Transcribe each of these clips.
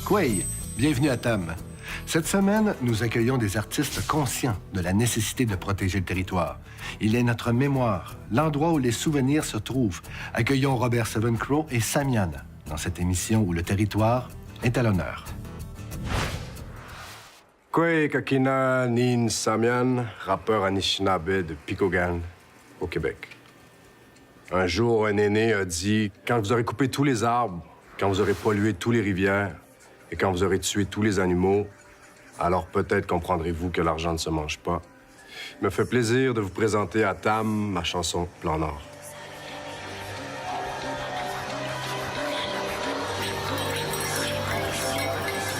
Quay, bienvenue à Tam. Cette semaine, nous accueillons des artistes conscients de la nécessité de protéger le territoire. Il est notre mémoire, l'endroit où les souvenirs se trouvent. Accueillons Robert Sevencrow et Samian dans cette émission où le territoire est à l'honneur. Quay Kakina Nin Samian, rappeur Anishinaabe de Picogan, au Québec. Un jour, un aîné a dit « Quand vous aurez coupé tous les arbres, quand vous aurez pollué toutes les rivières et quand vous aurez tué tous les animaux, alors peut-être comprendrez-vous que l'argent ne se mange pas. » Il me fait plaisir de vous présenter à Tam ma chanson « Plan Nord ».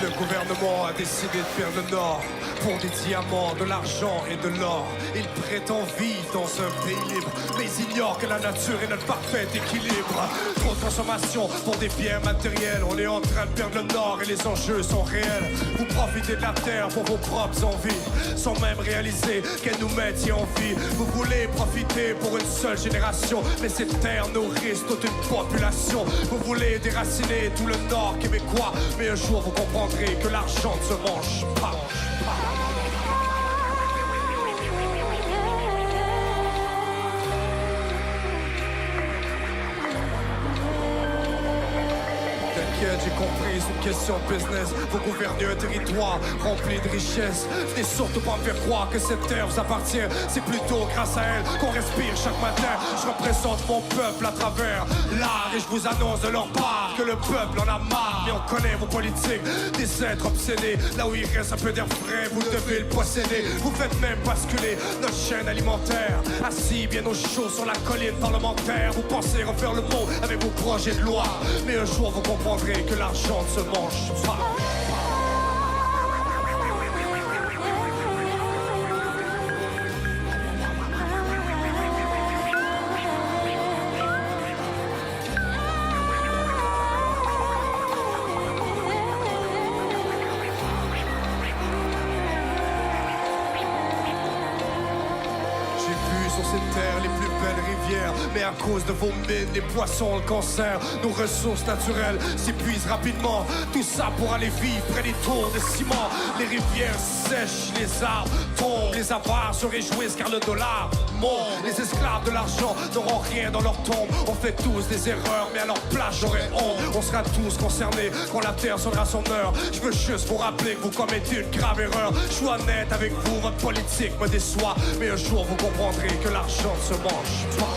Le gouvernement a décidé de faire le Nord pour des diamants, de l'argent et de l'or. Il prétend vivre dans un pays libre, mais il ignore que la nature est notre parfait équilibre. Trop de consommation pour des biens matériels. On est en train de perdre le Nord et les enjeux sont réels. Vous profitez de la terre pour vos propres envies, sans même réaliser qu'elle nous met en vie. Vous voulez profiter pour une seule génération, mais cette terre nourrisse toute une population. Vous voulez déraciner tout le Nord québécois, mais un jour vous comprendrez que l'argent ne se mange pas. T'inquiète, j'ai compris, c'est une question de business. Vous gouvernez un territoire rempli de richesses. Venez surtout pas me faire croire que cette terre vous appartient. C'est plutôt grâce à elle qu'on respire chaque matin. Je représente mon peuple à travers l'art et je vous annonce de leur part que le peuple en a marre. Mais on connaît vos politiques, des êtres obsédés. Là où il reste un peu d'air frais, vous devez le posséder. Vous faites même basculer notre chaîne alimentaire. Assis bien au chaud sur la colline parlementaire. Vous pensez refaire le monde avec vos projets de loi, mais un jour vous comprendrez que l'argent ne se mange pas. Sur cette terre les plus belles rivières, mais à cause de vos mines, les poissons ont le cancer. Nos ressources naturelles s'épuisent rapidement. Tout ça pour aller vivre près des tours de ciment. Les rivières sèchent, les arbres tombent. Les avares se réjouissent car le dollar monte. Les esclaves de l'argent n'auront rien dans leur tombe. On fait tous des erreurs, mais à leur place j'aurais honte. On sera tous concernés quand la terre sonnera son heure. Je veux juste vous rappeler que vous commettez une grave erreur. Je suis honnête avec vous, votre politique me déçoit, mais un jour vous comprendrez que l'argent ne se mange pas.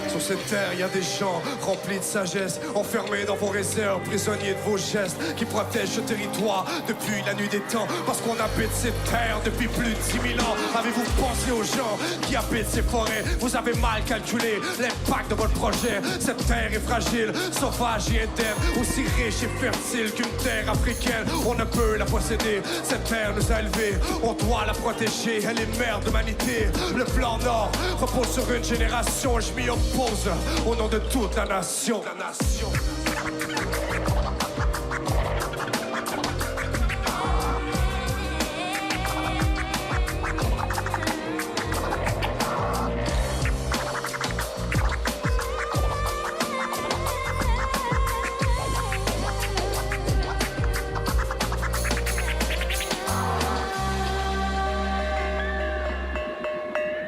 Sur cette terre, il y a des gens remplis de sagesse, enfermés dans vos réserves, prisonniers de vos gestes, qui protègent ce territoire depuis la nuit des temps, parce qu'on habite cette terre depuis plus de 10 000 ans. Avez-vous pensé aux gens qui habitent ces forêts? Vous avez mal calculé l'impact de votre projet. Cette terre est fragile, sauvage et indemne, aussi riche et fertile qu'une terre africaine. On ne peut la posséder, cette terre nous a élevés, on doit la protéger, elle est mère de l'humanité. Le plan Nord repose sur une génération, je m'y oppose au nom de toute la nation.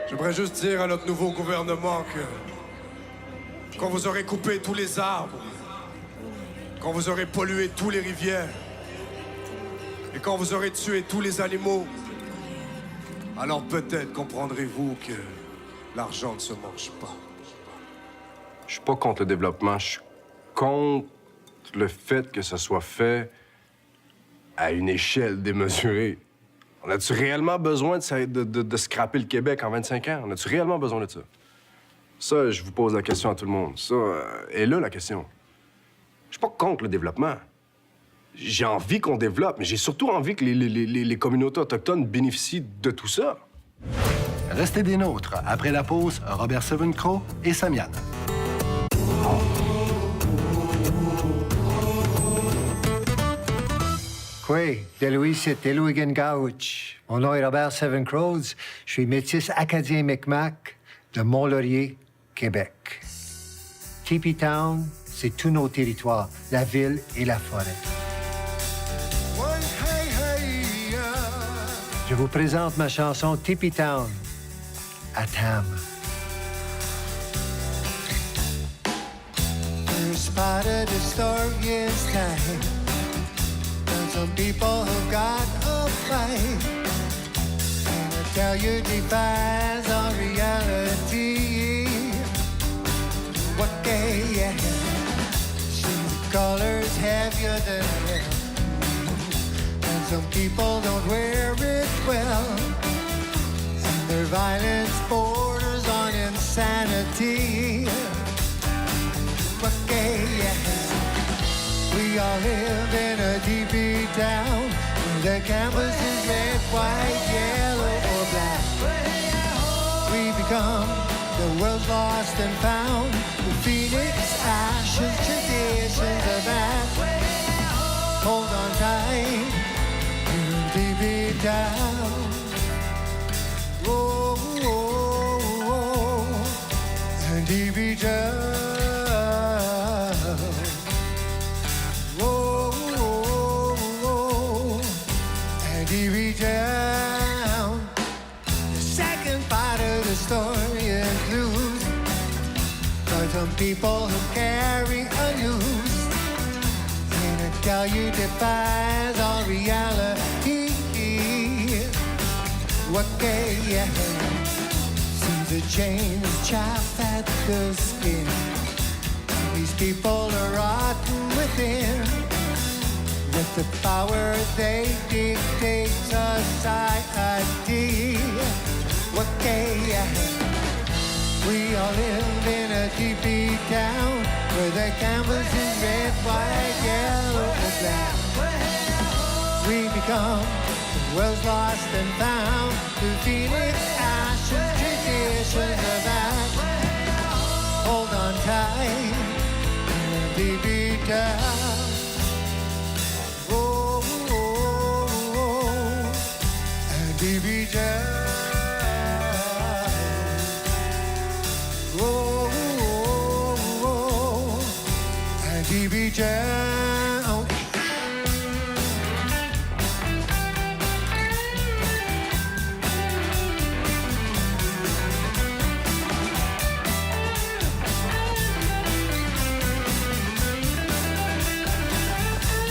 J'aimerais juste dire à notre nouveau gouvernement que quand vous aurez coupé tous les arbres, quand vous aurez pollué toutes les rivières et quand vous aurez tué tous les animaux, alors peut-être comprendrez-vous que l'argent ne se mange pas. Je suis pas contre le développement, je suis contre le fait que ce soit fait à une échelle démesurée. On a-tu réellement besoin de scraper le Québec en 25 ans? On a-tu réellement besoin de ça? Ça, je vous pose la question à tout le monde. Ça, est là la question. Je suis pas contre le développement. J'ai envie qu'on développe, mais j'ai surtout envie que les communautés autochtones bénéficient de tout ça. Restez des nôtres. Après la pause, Robert Sevencrow et Samian. Oui, de Louis, c'est Elouigan Gauch. Mon nom est Robert Seven Crows. Je suis métis acadien Micmac de Mont-Laurier, Québec. Tipi Town, c'est tous nos territoires, la ville et la forêt. Je vous présente ma chanson Tipi Town, à Tam. Spotted historians time. And some people who got a fight. And I tell you, defies our reality. What gay, yeah. Some colors heavier than hell. And some people don't wear it well. And their violence borders on insanity. Okay, yeah. We all live in a DP town. The campus is red, white, yellow, or black. We become the world's lost and found. The Phoenix, ashes, traditions are back. Hold on tight, DP town. Whoa, whoa, whoa, DP town. Down. The second part of the story includes some people who carry a noose. And I tell you, defies all reality. What can you see the chains chafe at the skin? These people are rotten within. With the power they dictate society. What can we all live in a DP town where the canvas is red, white, yellow, or black. We become the world's lost and found. The Phoenix, ashes, traditions are back. Hold on tight, DP town. DP town. Whoa, whoa, whoa, DP town.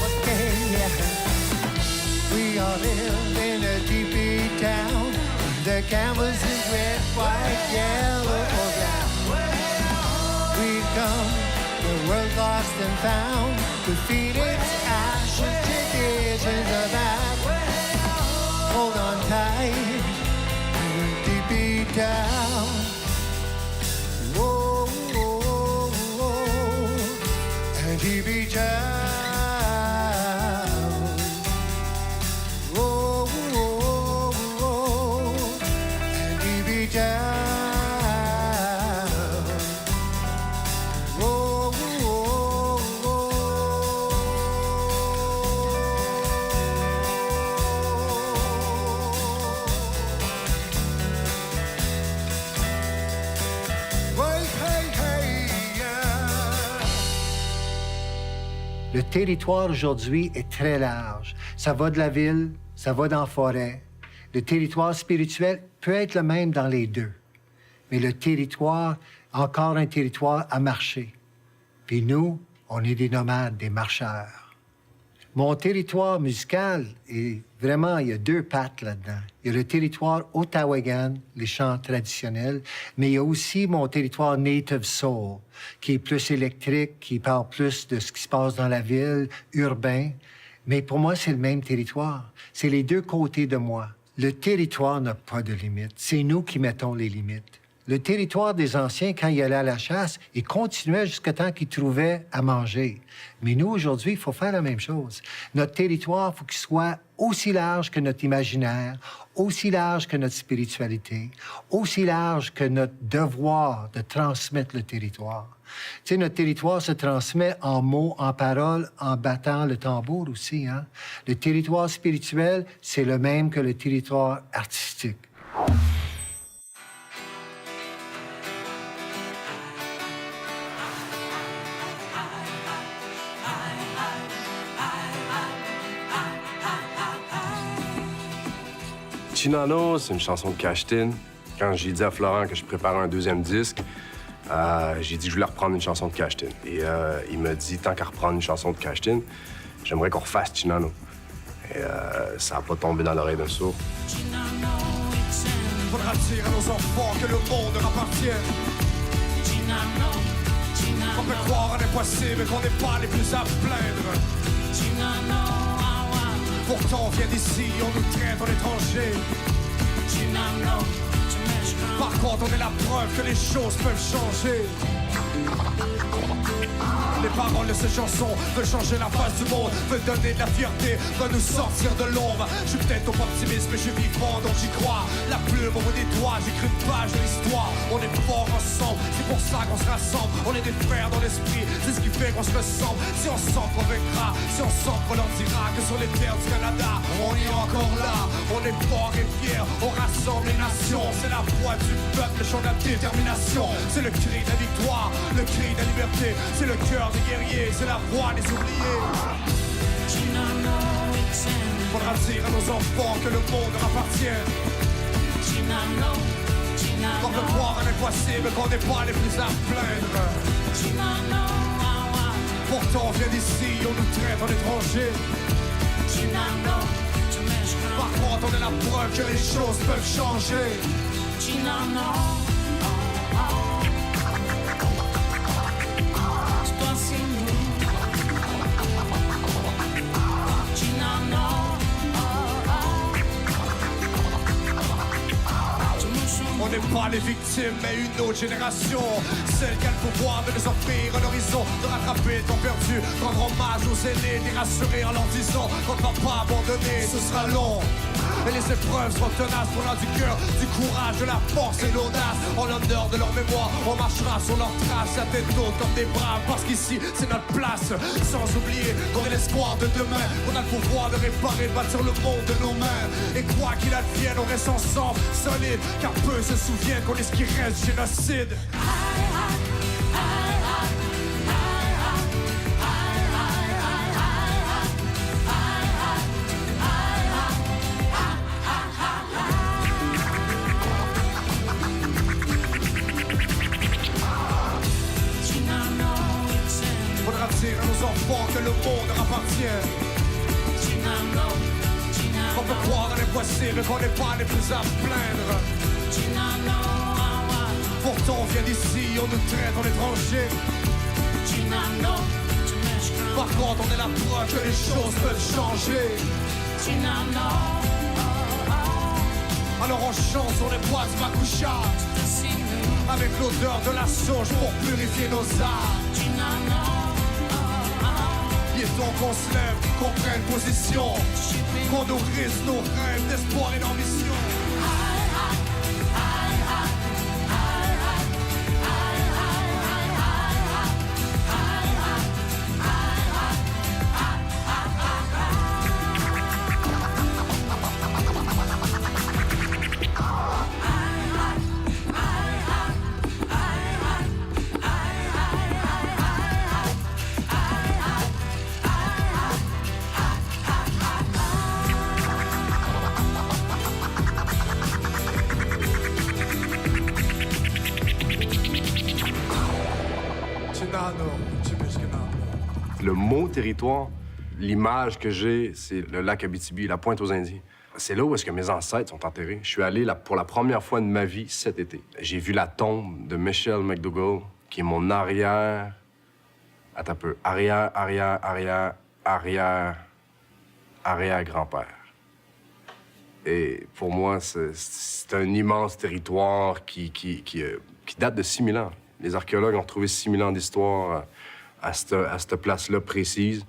Okay, yeah. We all live in a DP town. The canvas is red, white, yellow, or black. We come, the world's lost and found. The Phoenix, ashes, traditions are back. Hold on tight, DP town. Whoa, whoa, whoa, DP town. Le territoire aujourd'hui est très large. Ça va de la ville, ça va dans la forêt. Le territoire spirituel peut être le même dans les deux. Mais le territoire, encore un territoire à marcher. Puis nous, on est des nomades, des marcheurs. Mon territoire musical, est vraiment, il y a deux pattes là-dedans. Il y a le territoire Ottawagan, les chants traditionnels, mais il y a aussi mon territoire Native Soul, qui est plus électrique, qui parle plus de ce qui se passe dans la ville, urbain. Mais pour moi, c'est le même territoire. C'est les deux côtés de moi. Le territoire n'a pas de limites. C'est nous qui mettons les limites. Le territoire des anciens, quand ils allaient à la chasse, ils continuaient jusqu'à temps qu'ils trouvaient à manger. Mais nous, aujourd'hui, il faut faire la même chose. Notre territoire, il faut qu'il soit aussi large que notre imaginaire, aussi large que notre spiritualité, aussi large que notre devoir de transmettre le territoire. Tu sais, notre territoire se transmet en mots, en paroles, en battant le tambour aussi, hein? Le territoire spirituel, c'est le même que le territoire artistique. Chinano, c'est une chanson de Cachetin. Quand j'ai dit à Florent que je préparais un deuxième disque, j'ai dit que je voulais reprendre une chanson de Cachetin. Et il m'a dit, tant qu'à reprendre une chanson de Cachetin, j'aimerais qu'on refasse Chinano. Et ça n'a pas tombé dans l'oreille d'un sourd. Faudra dire à nos enfants que le monde leur appartient. On peut croire en l'impossible et qu'on n'est pas les plus à plaindre. Pourtant on vient d'ici, on nous traite en étrangers. Par contre on est la preuve que les choses peuvent changer. Les paroles de ces chansons veulent changer la face du monde, veulent donner de la fierté, veulent nous sortir de l'ombre. Je suis peut-être trop optimiste mais je suis vivant donc j'y crois. La plume au bout des doigts, j'écris une page de l'histoire. On est forts ensemble, c'est pour ça qu'on se rassemble. On est des frères dans l'esprit, c'est ce qui fait qu'on se ressemble. Si on s'entre on vaincra, si on s'entre on leur dira que sur les terres du Canada on est encore là. On est forts et fiers, on rassemble les nations. C'est la voix du peuple, le chant de la détermination. C'est le cri de la victoire, le cri de la liberté. C'est le cœur des guerriers, c'est la voix des oubliés. Faudra dire à nos enfants que le monde leur appartient. On peut croire en l'impossible qu'on n'est pas les plus à plaindre. Pourtant on vient d'ici, on nous traite en étrangers. Par contre on est la preuve que les choses peuvent changer. On n'est pas les victimes, mais une autre génération. Celle qui a le pouvoir de nous offrir un horizon, de rattraper le temps perdu, rendre hommage aux aînés, les rassurer en leur disant qu'on ne va pas abandonner, ce sera long. Et les épreuves seront tenaces pour l'un du cœur, du courage, de la force et l'audace. En l'honneur de leur mémoire, on marchera sur leurs traces, la tête haute comme des braves, parce qu'ici c'est notre place. Sans oublier qu'on est l'espoir de demain, qu'on a le pouvoir de réparer, de bâtir le monde de nos mains. Et quoi qu'il advienne, on reste ensemble, solides, car peu se souviennent qu'on est ce qui reste du génocide. Faudra dire à nos enfants que le monde leur appartient. On peut croire en l'impossible qu'on n'est pas les plus à plaindre. Pourtant on vient d'ici, on nous traite en étrangers. Par contre on est la preuve que les choses peuvent changer. Alors on chante sur les bois du Makucha, avec l'odeur de la sauge pour purifier nos âmes. Il est temps qu'on se lève, qu'on prenne position, qu'on nourrisse nos rêves d'espoir et d'ambition. Le mot territoire, l'image que j'ai, c'est le lac Abitibi, la Pointe aux Indiens. C'est là où est-ce que mes ancêtres sont enterrés. Je suis allé là pour la première fois de ma vie cet été. J'ai vu la tombe de Michelle McDougall, qui est mon arrière... Attends un peu. Arrière-grand-père. Et pour moi, c'est un immense territoire qui date de 6000 ans. Les archéologues ont retrouvé 6000 ans d'histoire à cette place-là précise.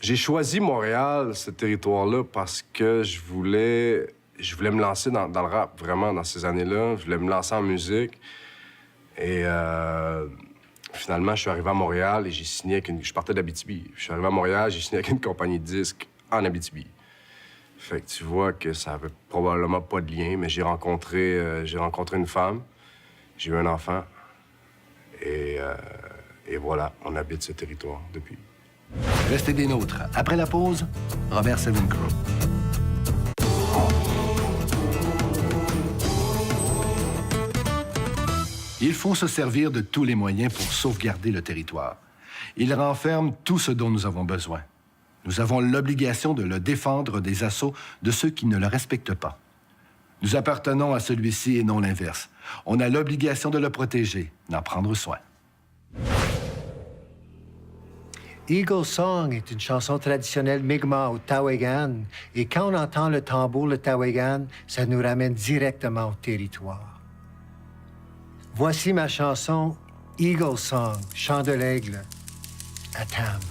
J'ai choisi Montréal, ce territoire-là, parce que je voulais me lancer dans le rap, vraiment, dans ces années-là. Je voulais me lancer en musique. Et finalement, je suis arrivé à Montréal et j'ai signé avec Je partais d'Abitibi. Je suis arrivé à Montréal, j'ai signé avec une compagnie de disques en Abitibi. Fait que tu vois que ça avait probablement pas de lien, mais j'ai rencontré une femme, j'ai eu un enfant. Et voilà, on habite ce territoire depuis. Restez des nôtres. Après la pause, Robert Seven Crow. Il faut se servir de tous les moyens pour sauvegarder le territoire. Il renferme tout ce dont nous avons besoin. Nous avons l'obligation de le défendre des assauts de ceux qui ne le respectent pas. Nous appartenons à celui-ci et non l'inverse. On a l'obligation de le protéger, d'en prendre soin. Eagle Song est une chanson traditionnelle Mi'kmaq au Tawegan. Et quand on entend le tambour, le Tawegan, ça nous ramène directement au territoire. Voici ma chanson Eagle Song, chant de l'aigle, à Tam.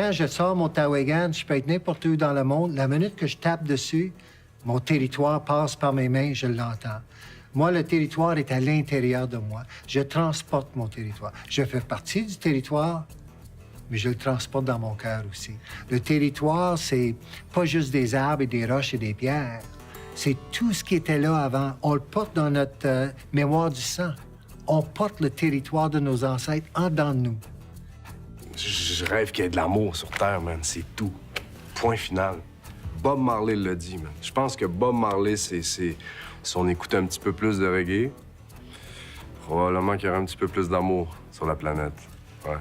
quand je sors mon Tawegan, je peux être n'importe où dans le monde. La minute que je tape dessus, mon territoire passe par mes mains, je l'entends. Moi, le territoire est à l'intérieur de moi. Je transporte mon territoire. Je fais partie du territoire, mais je le transporte dans mon cœur aussi. Le territoire, c'est pas juste des arbres et des roches et des pierres. C'est tout ce qui était là avant. On le porte dans notre mémoire du sang. On porte le territoire de nos ancêtres en dedans de nous. Je rêve qu'il y ait de l'amour sur Terre, man. C'est tout. Point final. Bob Marley l'a dit, man. Je pense que Bob Marley, c'est... Si on écoutait un petit peu plus de reggae, probablement qu'il y aurait un petit peu plus d'amour sur la planète. Ouais.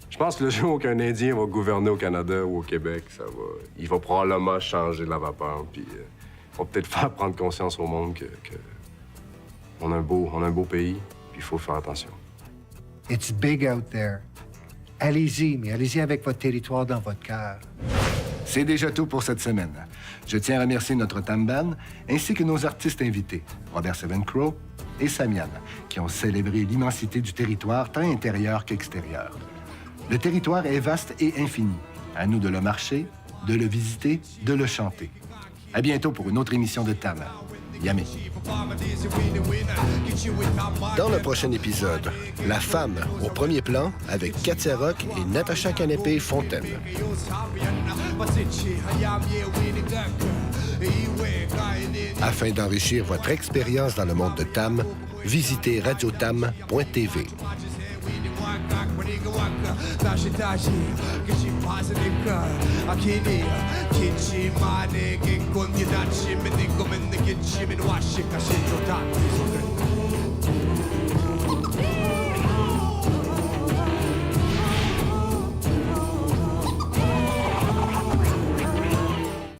Je pense que le jour qu'un Indien va gouverner au Canada ou au Québec, il va probablement changer la vapeur, puis il va peut-être faire prendre conscience au monde que on a un beau pays, puis il faut faire attention. It's big out there. Allez-y, mais allez-y avec votre territoire dans votre cœur. C'est déjà tout pour cette semaine. Je tiens à remercier notre Tamban ainsi que nos artistes invités, Robert Sevencrow et Samian, qui ont célébré l'immensité du territoire tant intérieur qu'extérieur. Le territoire est vaste et infini. À nous de le marcher, de le visiter, de le chanter. À bientôt pour une autre émission de Tam. Yamé. Dans le prochain épisode, la femme au premier plan avec Katia Rock et Natacha Canepé-Fontaine. Afin d'enrichir votre expérience dans le monde de Tam, visitez radiotam.tv. Akini,